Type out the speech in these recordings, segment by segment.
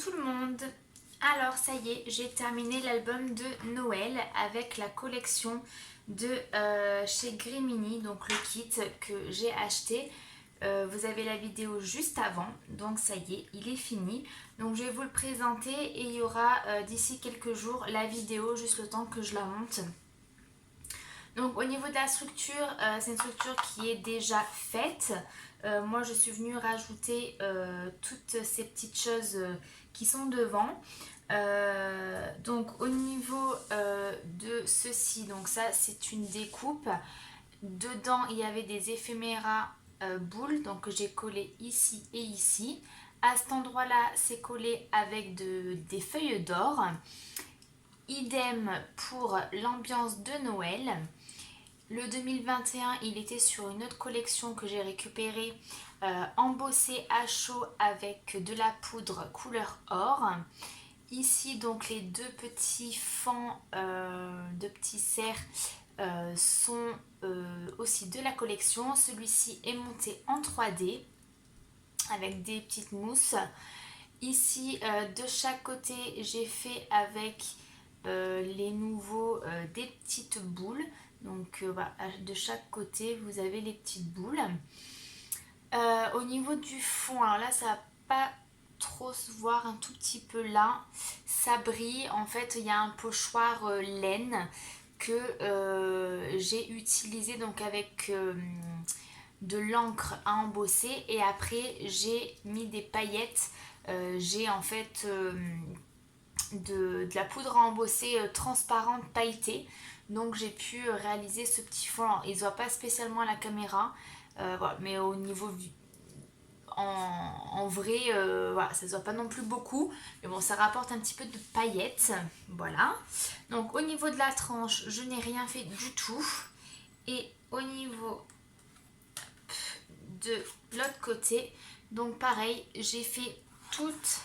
tout le monde. Alors ça y est, j'ai terminé l'album de Noël avec la collection de chez Grimini, donc le kit que j'ai acheté. Vous avez la vidéo juste avant, donc ça y est, il est fini. Donc je vais vous le présenter et il y aura d'ici quelques jours la vidéo, juste le temps que je la monte. Donc au niveau de la structure, c'est une structure qui est déjà faite. Moi je suis venue rajouter toutes ces petites choses qui sont devant. Donc au niveau de ceci, donc ça c'est une découpe. Dedans il y avait des éphéméras boules, donc que j'ai collé ici et ici. À cet endroit là c'est collé avec des feuilles d'or. Idem pour l'ambiance de Noël. Le 2021, il était sur une autre collection que j'ai récupérée, embossée à chaud avec de la poudre couleur or. Ici, donc, les deux petits fans de petits cerfs sont aussi de la collection. Celui-ci est monté en 3D avec des petites mousses. Ici, de chaque côté, j'ai fait avec les nouveaux des petites boules. Donc voilà, de chaque côté, vous avez les petites boules. Au niveau du fond, alors là, ça va pas trop se voir, un tout petit peu là. Ça brille. En fait, il y a un pochoir laine que j'ai utilisé donc avec de l'encre à embosser. Et après, j'ai mis des paillettes. J'ai en fait de la poudre à embosser transparente pailletée. Donc j'ai pu réaliser ce petit fond. Alors, il ne se voit pas spécialement à la caméra, voilà, mais au niveau en vrai, voilà, ça ne se voit pas non plus beaucoup. Mais bon, ça rapporte un petit peu de paillettes. Voilà. Donc au niveau de la tranche, je n'ai rien fait du tout. Et au niveau de l'autre côté, donc pareil, j'ai fait toute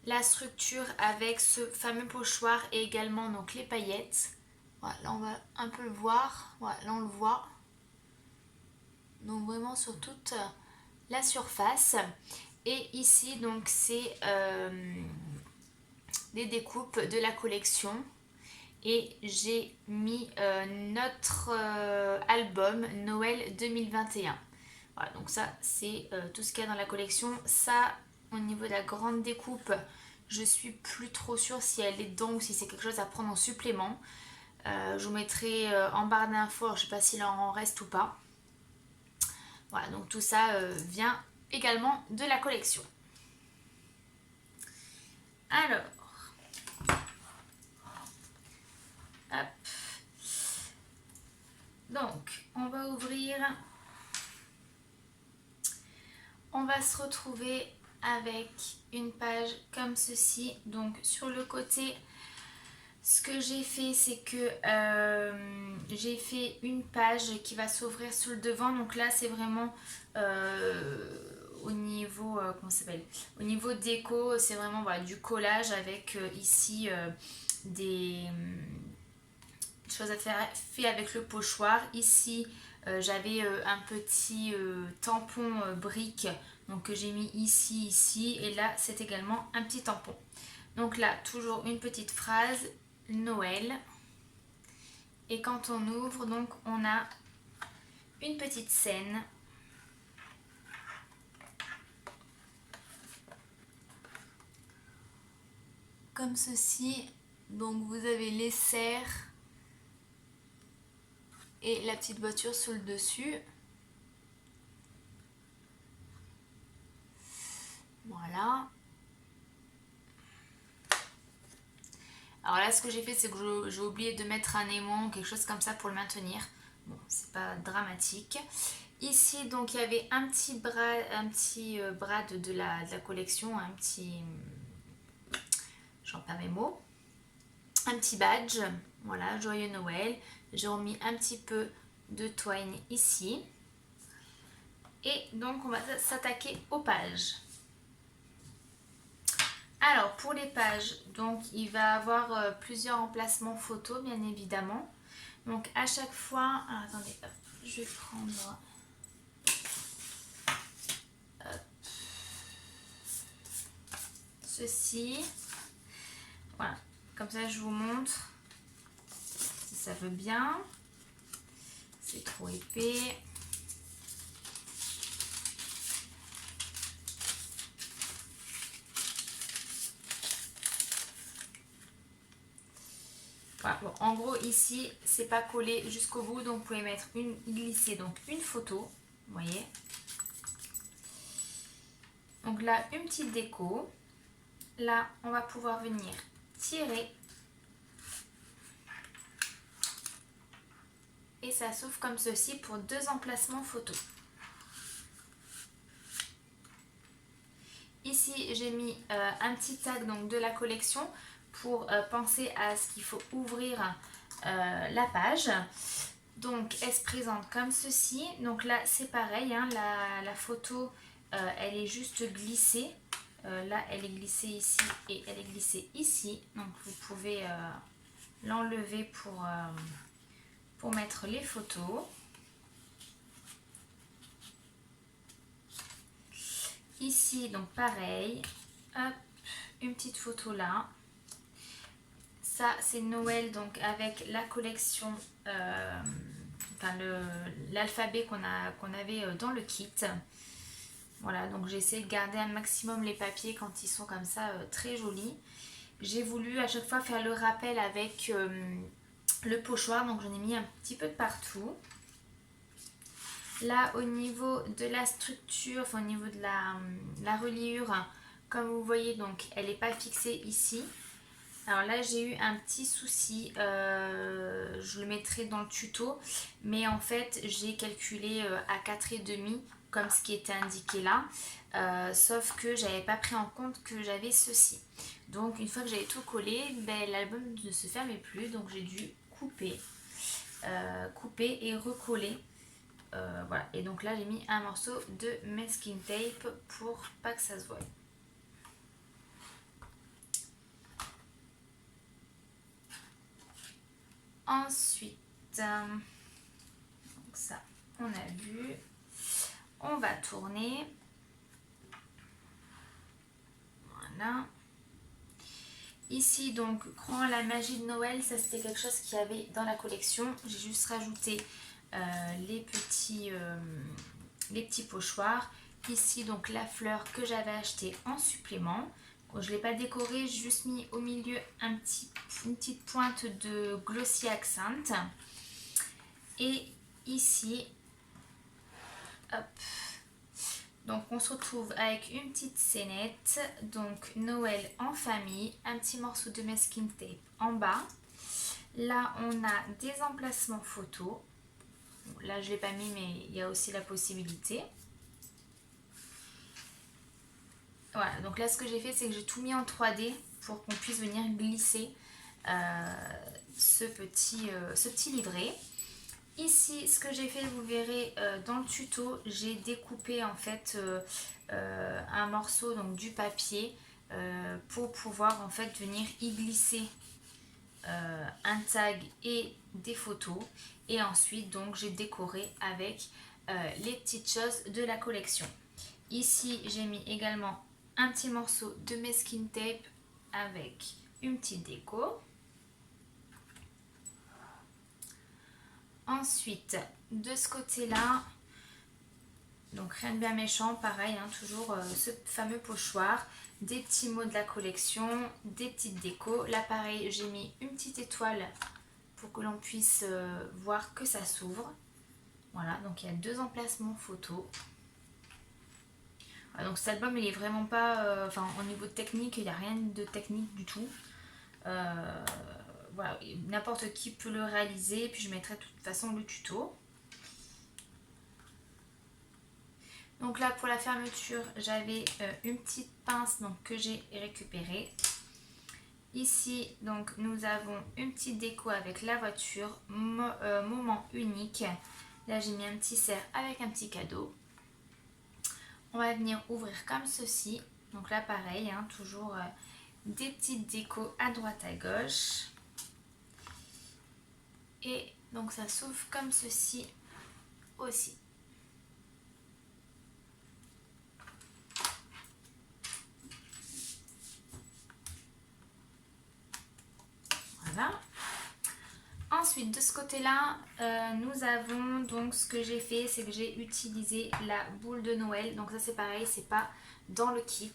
la structure avec ce fameux pochoir et également donc les paillettes. Voilà, là on va un peu le voir. Voilà, là on le voit. Donc vraiment sur toute la surface. Et ici donc c'est des découpes de la collection. Et j'ai mis notre album Noël 2021. Voilà, donc ça c'est tout ce qu'il y a dans la collection. Ça, au niveau de la grande découpe, je suis plus trop sûre si elle est dedans ou si c'est quelque chose à prendre en supplément. Je vous mettrai en barre d'infos, je ne sais pas s'il en reste ou pas. Voilà, donc tout ça vient également de la collection. Alors, hop. Donc, on va ouvrir. On va se retrouver avec une page comme ceci. Donc sur le côté, ce que j'ai fait, c'est que j'ai fait une page qui va s'ouvrir sur le devant. Donc là, c'est vraiment au niveau, comment ça s'appelle, au niveau déco, c'est vraiment voilà, du collage avec ici des choses à faire fait avec le pochoir. Ici, j'avais un petit tampon brique donc que j'ai mis ici, ici, et là c'est également un petit tampon. Donc là, toujours une petite phrase, Noël. Et quand on ouvre, donc on a une petite scène. Comme ceci. Donc vous avez les cerfs et la petite voiture sur le dessus. Voilà. Alors là, ce que j'ai fait, c'est que j'ai oublié de mettre un aimant ou quelque chose comme ça pour le maintenir. Bon, c'est pas dramatique. Ici, donc, il y avait un petit brad de la collection, un petit... j'en perds mes mots. Un petit badge, voilà, Joyeux Noël. J'ai remis un petit peu de twine ici. Et donc, on va s'attaquer aux pages. Alors pour les pages, donc il va avoir plusieurs emplacements photos bien évidemment. Donc à chaque fois, alors, attendez, hop, je vais prendre ceci. Voilà, comme ça je vous montre si ça veut bien. C'est trop épais. Voilà, bon, en gros ici c'est pas collé jusqu'au bout, donc vous pouvez mettre glisser donc une photo, vous voyez. Donc là une petite déco. Là on va pouvoir venir tirer. Et ça s'ouvre comme ceci pour 2 emplacements photo. Ici j'ai mis un petit tag donc, de la collection pour penser à ce qu'il faut ouvrir la page. Donc elle se présente comme ceci. Donc là c'est pareil, hein, la photo elle est juste glissée. Là elle est glissée ici et elle est glissée ici. Donc vous pouvez l'enlever pour mettre les photos. Ici donc pareil, hop, une petite photo là. Ça c'est Noël donc avec la collection, enfin l'alphabet qu'on avait dans le kit. Voilà, donc j'ai essayé de garder un maximum les papiers quand ils sont comme ça très jolis. J'ai voulu à chaque fois faire le rappel avec le pochoir, donc j'en ai mis un petit peu de partout. Là au niveau de la structure, enfin au niveau de la reliure, comme vous voyez donc elle n'est pas fixée ici. Alors là j'ai eu un petit souci, je le mettrai dans le tuto, mais en fait j'ai calculé à 4,5 comme ce qui était indiqué là, sauf que j'avais pas pris en compte que j'avais ceci. Donc une fois que j'avais tout collé, ben, l'album ne se fermait plus, donc j'ai dû couper et recoller. Voilà, et donc là j'ai mis un morceau de masking tape pour pas que ça se voie. Ensuite, donc ça on a vu, on va tourner. Voilà. Ici donc Croyant la magie de Noël, ça c'était quelque chose qu'il y avait dans la collection. J'ai juste rajouté les petits pochoirs. Ici donc la fleur que j'avais achetée en supplément. Je ne l'ai pas décorée, j'ai juste mis au milieu une petite pointe de Glossy Accent. Et ici, hop, donc on se retrouve avec une petite scénette, donc Noël en famille, un petit morceau de masking tape en bas. Là on a des emplacements photos. Là je ne l'ai pas mis mais il y a aussi la possibilité. Voilà, donc là ce que j'ai fait c'est que j'ai tout mis en 3D pour qu'on puisse venir glisser ce petit livret. Ici ce que j'ai fait, vous verrez dans le tuto, j'ai découpé en fait un morceau donc du papier pour pouvoir en fait venir y glisser un tag et des photos, et ensuite donc j'ai décoré avec les petites choses de la collection. Ici j'ai mis également un petit morceau de masking tape avec une petite déco. Ensuite de ce côté là, donc rien de bien méchant, pareil, hein, toujours ce fameux pochoir, des petits mots de la collection, des petites décos. Là pareil j'ai mis une petite étoile pour que l'on puisse voir que ça s'ouvre. Voilà, donc il y a 2 emplacements photos. Voilà, donc cet album il est vraiment pas, enfin au niveau de technique il n'y a rien de technique du tout. Voilà, n'importe qui peut le réaliser, puis je mettrai de toute façon le tuto. Donc là pour la fermeture j'avais une petite pince donc, que j'ai récupérée. Ici donc nous avons une petite déco avec la voiture, moment unique. Là j'ai mis un petit cerf avec un petit cadeau. On va venir ouvrir comme ceci. Donc là pareil, hein, toujours des petites décos à droite à gauche. Et donc ça s'ouvre comme ceci aussi. ensuite de ce côté là nous avons donc ce que j'ai fait, c'est que j'ai utilisé la boule de Noël. Donc ça c'est pareil, c'est pas dans le kit.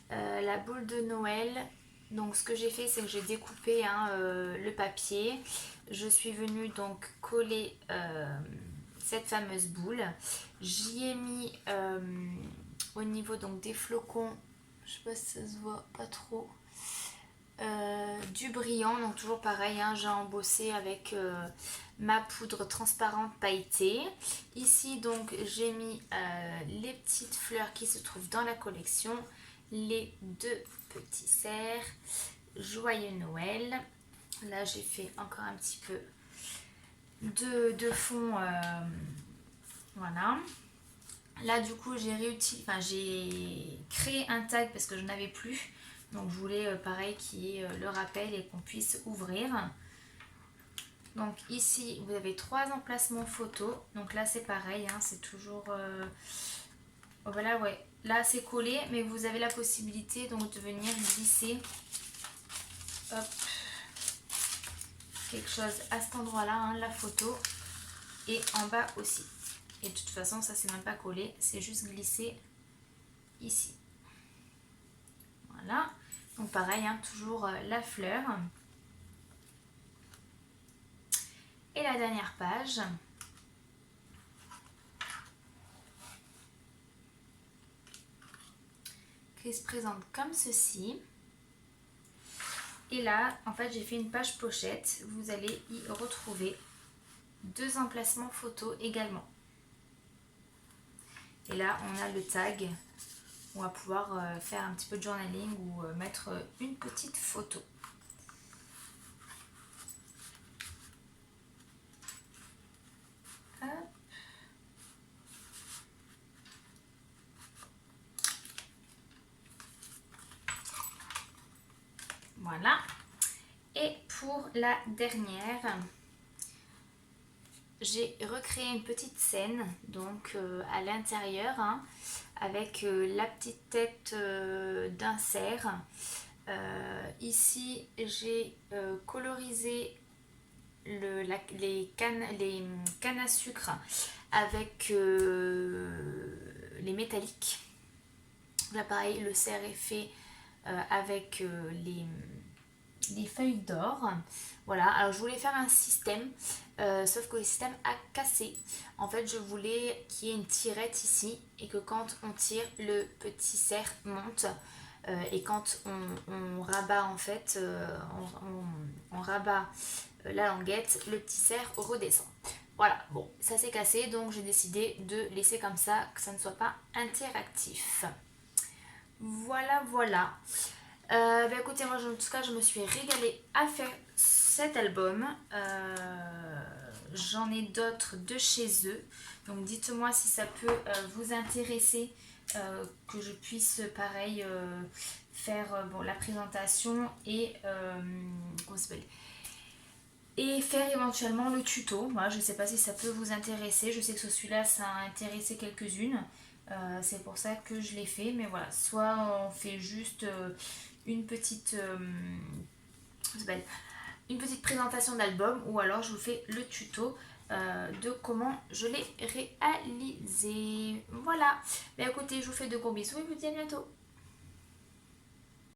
La boule de Noël, donc ce que j'ai fait c'est que j'ai découpé le papier. Je suis venue donc coller cette fameuse boule. J'y ai mis au niveau donc des flocons, je sais pas si ça se voit pas trop, du brillant, donc toujours pareil, j'ai embossé avec ma poudre transparente pailletée. Ici donc j'ai mis les petites fleurs qui se trouvent dans la collection, les deux petits cerfs, joyeux Noël. Là j'ai fait encore un petit peu de fond, voilà. Là du coup j'ai créé un tag parce que je n'avais plus. Donc je voulais pareil qu'il y ait le rappel et qu'on puisse ouvrir. Donc ici vous avez 3 emplacements photos. Donc là c'est pareil, c'est toujours... Voilà, ouais. Là c'est collé, mais vous avez la possibilité donc de venir glisser hop, quelque chose à cet endroit-là, la photo, et en bas aussi. Et de toute façon ça c'est même pas collé, c'est juste glissé ici. Voilà. Donc pareil, toujours la fleur. Et la dernière page. Qui se présente comme ceci. Et là, en fait, j'ai fait une page pochette. Vous allez y retrouver 2 emplacements photos également. Et là, on a le tag. On va pouvoir faire un petit peu de journaling ou mettre une petite photo. Hop. Voilà. Et pour la dernière, j'ai recréé une petite scène donc à l'intérieur avec la petite tête d'un cerf. Ici j'ai colorisé les cannes à sucre avec les métalliques. Là pareil, le cerf est fait avec les feuilles d'or. Voilà, alors je voulais faire un système, sauf que le système a cassé. En fait, je voulais qu'il y ait une tirette ici et que quand on tire, le petit cerf monte. Et quand on rabat en fait, on rabat la languette, le petit cerf redescend. Voilà, bon, ça s'est cassé, donc j'ai décidé de laisser comme ça, que ça ne soit pas interactif. Voilà, voilà. Écoutez, moi en tout cas je me suis régalée à faire cet album. J'en ai d'autres de chez eux. Donc dites-moi si ça peut vous intéresser, que je puisse pareil faire la présentation et comment ça s'appelle, et faire éventuellement le tuto. Voilà, je ne sais pas si ça peut vous intéresser. Je sais que celui-là ça a intéressé quelques-unes. C'est pour ça que je l'ai fait. Mais voilà, soit on fait juste une petite présentation d'album, ou alors je vous fais le tuto de comment je l'ai réalisé. Voilà. Écoutez, je vous fais de gros bisous et je vous dis à bientôt.